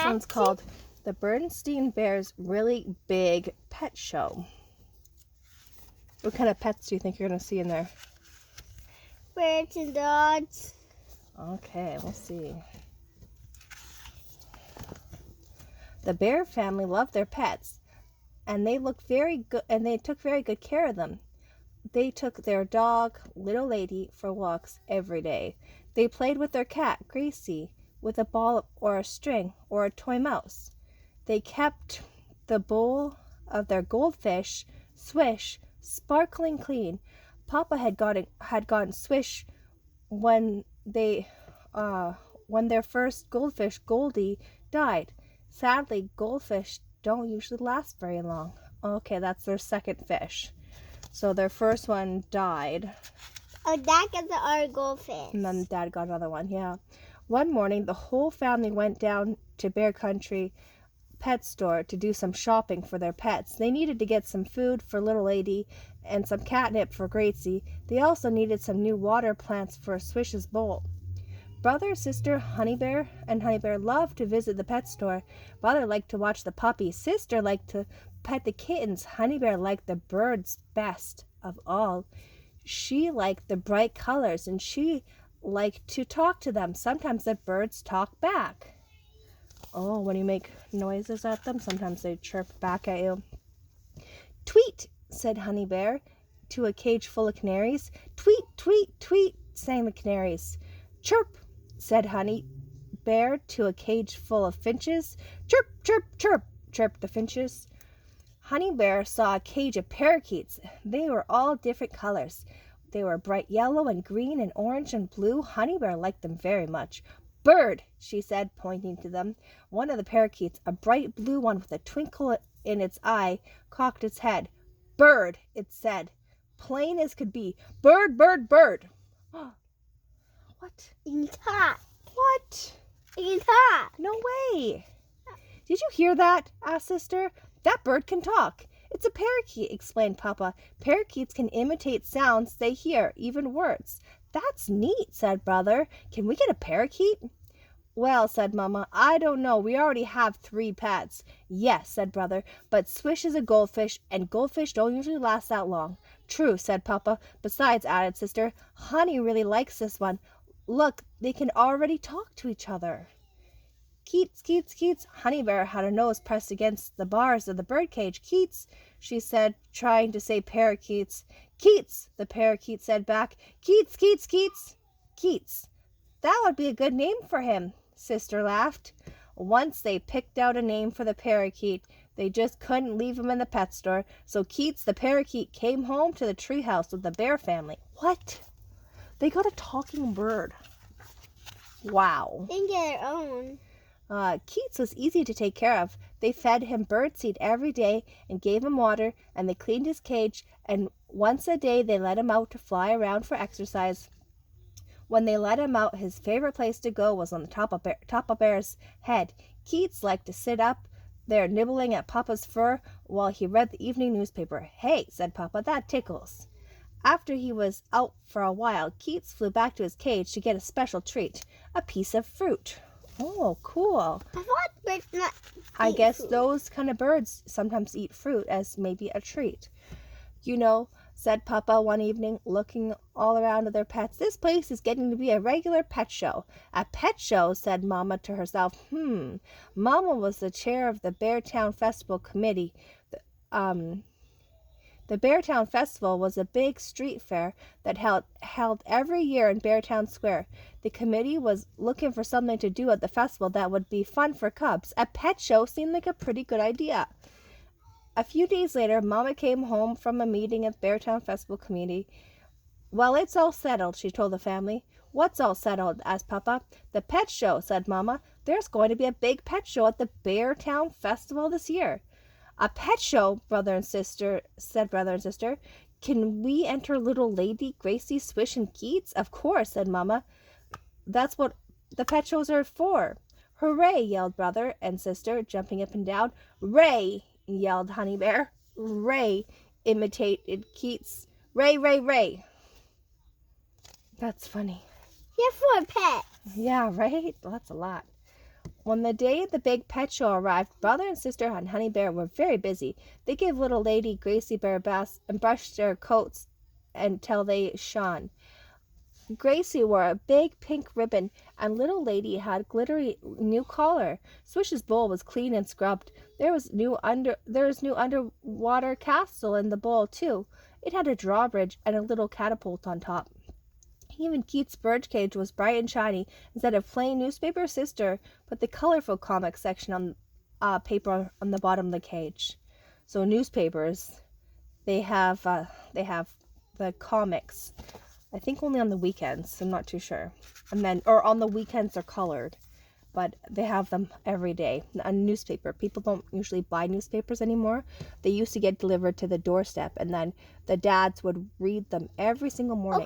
This one's called the Berenstain Bears Really Big Pet Show. What kind of pets do you think you're going to see in there? Birds and dogs. Okay, we'll see. The bear family loved their pets, and they looked very good, and they took very good care of them. They took their dog, Little Lady, for walks every day. They played with their cat, Gracie, with a ball or a string or a toy mouse. They kept the bowl of their goldfish, Swish, sparkling clean. Papa had gotten Swish when their first goldfish, Goldie, died. Sadly, goldfish don't usually last very long. Okay, that's their second fish. So their first one died. Oh, Dad got our goldfish. And then Dad got another one, yeah. One morning, the whole family went down to Bear Country pet store to do some shopping for their pets. They needed to get some food for Little Lady and some catnip for Gracie. They also needed some new water plants for Swish's bowl. Brother, sister, Honey Bear, and Honey Bear loved to visit the pet store. Brother liked to watch the puppies. Sister liked to pet the kittens. Honey Bear liked the birds best of all. She liked the bright colors, and she liked to talk to them. Sometimes the birds talk back. Oh, when you make noises at them, sometimes they chirp back at you. Tweet, said Honey Bear to a cage full of canaries. Tweet, tweet, tweet, sang the canaries. Chirp, said Honey Bear to a cage full of finches. Chirp, chirp, chirp, chirped the finches. Honey Bear saw a cage of parakeets. They were all different colors. They were bright yellow and green and orange and blue. Honey Bear liked them very much. Bird, she said, pointing to them. One of the parakeets, a bright blue one with a twinkle in its eye, cocked its head. Bird, it said, plain as could be. Bird, bird, bird. What? You can talk. What? You can talk. No way. Did you hear that? Asked Sister. That bird can talk. It's a parakeet, explained Papa. Parakeets can imitate sounds they hear, even words. That's neat, said Brother. Can we get a parakeet? Well, said Mama, I don't know. We already have 3 pets. Yes, said Brother, but Swish is a goldfish, and goldfish don't usually last that long. True, said Papa. Besides, added Sister, Honey really likes this one. Look, they can already talk to each other. Keats, Keats, Keats. Honey Bear had her nose pressed against the bars of the birdcage. Keats, she said, trying to say parakeets. Keats, the parakeet said back. Keats, Keats, Keats. Keats. That would be a good name for him, Sister laughed. Once they picked out a name for the parakeet, they just couldn't leave him in the pet store, so Keats the parakeet came home to the treehouse with the bear family. What? They got a talking bird. Wow. They can get their own. Keats was easy to take care of. They fed him birdseed every day and gave him water, and they cleaned his cage, and once a day they let him out to fly around for exercise. When they let him out, his favorite place to go was on the top of Bear's head. Keats liked to sit up there nibbling at Papa's fur while he read the evening newspaper. Hey, said Papa, that tickles. After he was out for a while, Keats flew back to his cage to get a special treat, a piece of fruit. Oh, cool. I thought birds not I eat guess food. those kind of birds sometimes eat fruit as maybe a treat. You know, said Papa one evening, looking all around at their pets, this place is getting to be a regular pet show. A pet show, said Mama to herself. Mama was the chair of the Beartown Festival Committee. The Beartown Festival was a big street fair that held every year in Beartown Square. The committee was looking for something to do at the festival that would be fun for cubs. A pet show seemed like a pretty good idea. A few days later, Mama came home from a meeting at Beartown Festival Committee. Well, it's all settled, she told the family. What's all settled? Asked Papa. The pet show, said Mama. There's going to be a big pet show at the Beartown Festival this year. A pet show, said brother and sister. Can we enter Little Lady, Gracie, Swish, and Keats? Of course, said Mama. That's what the pet shows are for. Hooray, yelled brother and sister, jumping up and down. Ray, yelled Honey Bear. Ray, imitated Keats. Ray, ray, ray. That's funny. Yeah, for a pet. Yeah, right? That's a lot. When the day the big pet show arrived, Brother and Sister and Honey Bear were very busy. They gave little lady Gracie Bear a bath and brushed their coats until they shone. Gracie wore a big pink ribbon, and little lady had glittery new collar. Swish's bowl was clean and scrubbed. There was new underwater castle in the bowl too. It had a drawbridge and a little catapult on top. Even Keith's bird cage was bright and shiny. Instead of plain newspaper, Sister put the colorful comic section on paper on the bottom of the cage. So newspapers, they have the comics. I think only on the weekends. I'm not too sure. And then, or on the weekends they're colored, but they have them every day. A newspaper. People don't usually buy newspapers anymore. They used to get delivered to the doorstep, and then the dads would read them every single morning.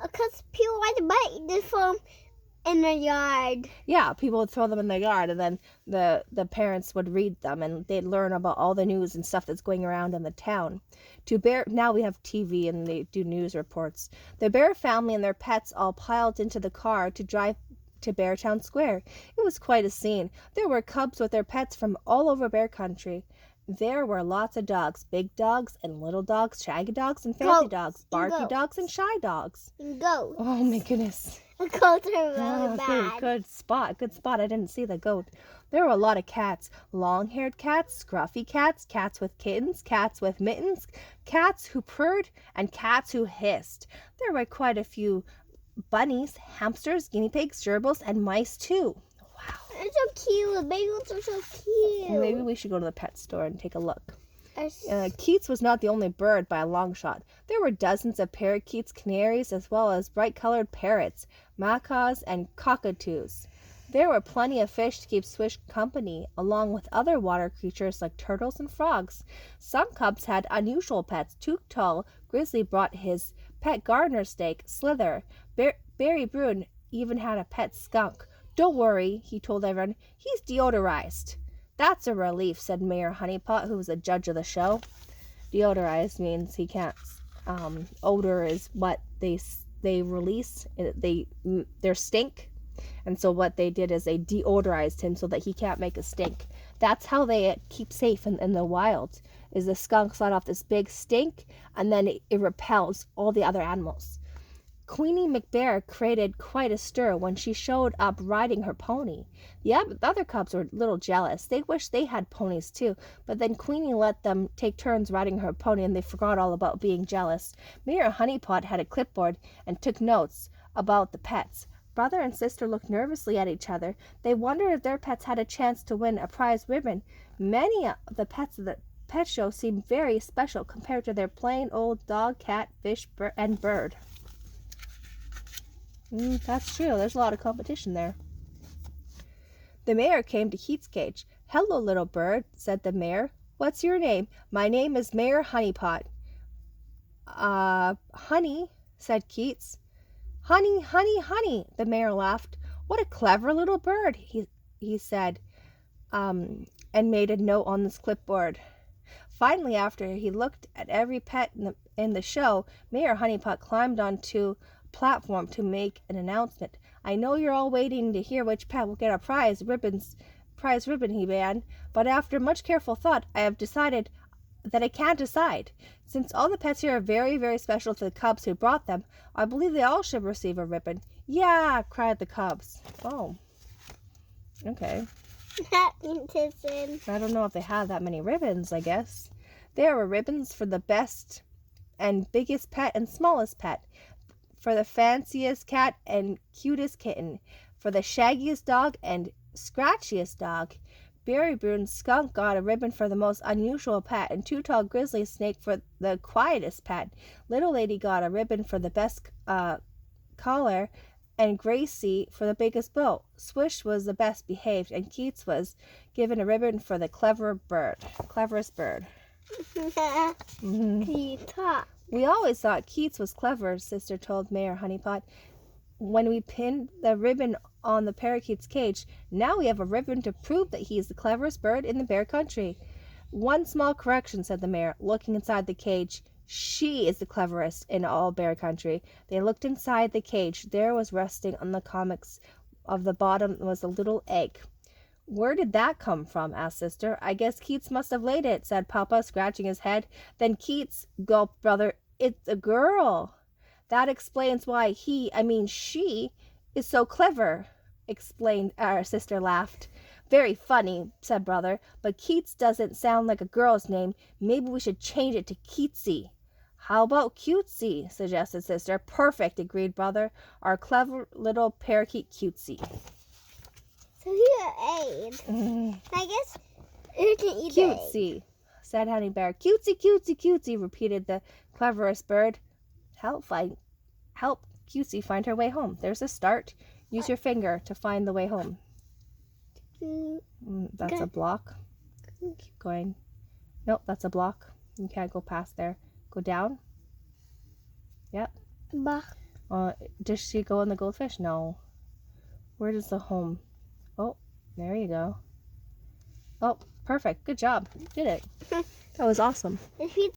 Because people like to buy this from in their yard. Yeah, people would throw them in their yard, and then the parents would read them, and they'd learn about all the news and stuff that's going around in the town. Now we have TV, and they do news reports. The Bear family and their pets all piled into the car to drive to Beartown Square. It was quite a scene. There were cubs with their pets from all over Bear Country. There were lots of dogs, big dogs and little dogs, shaggy dogs and fancy dogs, barky dogs and shy dogs. And goats. Oh my goodness. Goats are really bad. Good spot. I didn't see the goat. There were a lot of cats. Long-haired cats, scruffy cats, cats with kittens, cats with mittens, cats who purred, and cats who hissed. There were quite a few bunnies, hamsters, guinea pigs, gerbils, and mice too. Wow. They're so cute. The baby ones are so cute. Maybe we should go to the pet store and take a look. Keats was not the only bird by a long shot. There were dozens of parakeets, canaries, as well as bright-colored parrots, macaws, and cockatoos. There were plenty of fish to keep Swish company, along with other water creatures like turtles and frogs. Some cubs had unusual pets. Too Tall Grizzly brought his pet gardener snake, Slither. Barry Bruin even had a pet skunk. "Don't worry," he told everyone. "He's deodorized." "That's a relief," said Mayor Honeypot, who was a judge of the show. Deodorized means he can't. Odor is what they release. Their stink, and so what they did is they deodorized him so that he can't make a stink. That's how they keep safe in the wild. Is the skunks let off this big stink, and then it repels all the other animals. Queenie McBear created quite a stir when she showed up riding her pony. The other cubs were a little jealous. They wished they had ponies too, but then Queenie let them take turns riding her pony, and they forgot all about being jealous. Mayor Honeypot had a clipboard and took notes about the pets. Brother and sister looked nervously at each other. They wondered if their pets had a chance to win a prize ribbon. Many of the pets of the pet show seemed very special compared to their plain old dog, cat, fish, and bird. That's true. There's a lot of competition there. The mayor came to Keats' cage. "Hello, little bird," said the mayor. "What's your name?" "My name is Mayor Honeypot." Honey," said Keats. "Honey, honey, honey," the mayor laughed. "What a clever little bird," he said, and made a note on this clipboard. Finally, after he looked at every pet in the show, Mayor Honeypot climbed onto platform to make an announcement. "I know you're all waiting to hear which pet will get a prize ribbon," he began, "but after much careful thought, I have decided that I can't decide. Since all the pets here are very, very special to the cubs who brought them, I believe they all should receive a ribbon." "Yeah!" cried the cubs. Oh. Okay. I don't know if they have that many ribbons, I guess. There were ribbons for the best and biggest pet and smallest pet, for the fanciest cat and cutest kitten, for the shaggiest dog and scratchiest dog. Barry Bruin's skunk got a ribbon for the most unusual pet, and Too Tall Grizzly's snake for the quietest pet. Little Lady got a ribbon for the best collar, and Gracie for the biggest bow. Swish was the best behaved, and Keats was given a ribbon for the cleverest bird. "We always thought Keats was clever," Sister told Mayor Honeypot, "when we pinned the ribbon on the parakeet's cage. Now we have a ribbon to prove that he is the cleverest bird in the Bear Country." "One small correction," said the mayor, looking inside the cage. "She is the cleverest in all Bear Country." They looked inside the cage. There was resting on the comics of the bottom was a little egg. Where did that come from? Asked Sister. I guess Keats must have laid it, said Papa, scratching his head. Then Keats, gulped Brother, it's a girl. That explains why she, is so clever, explained our Sister laughed. Very funny, said Brother, but Keats doesn't sound like a girl's name. Maybe we should change it to Keatsy. How about cutesy? Suggested Sister. Perfect, agreed Brother. Our clever little parakeet cutesy. So here egg. I guess you can eat Cutesy, said Honey Bear. Cutesy, cutesy, cutesy, repeated the cleverest bird. Help Cutesy find her way home. There's a start. Use your finger to find the way home. That's a block. Keep going. Nope, that's a block. You can't go past there. Go down. Yep. Does she go in the goldfish? No. Where does the home? Oh, there you go. Oh, perfect. Good job. You did it. That was awesome. If you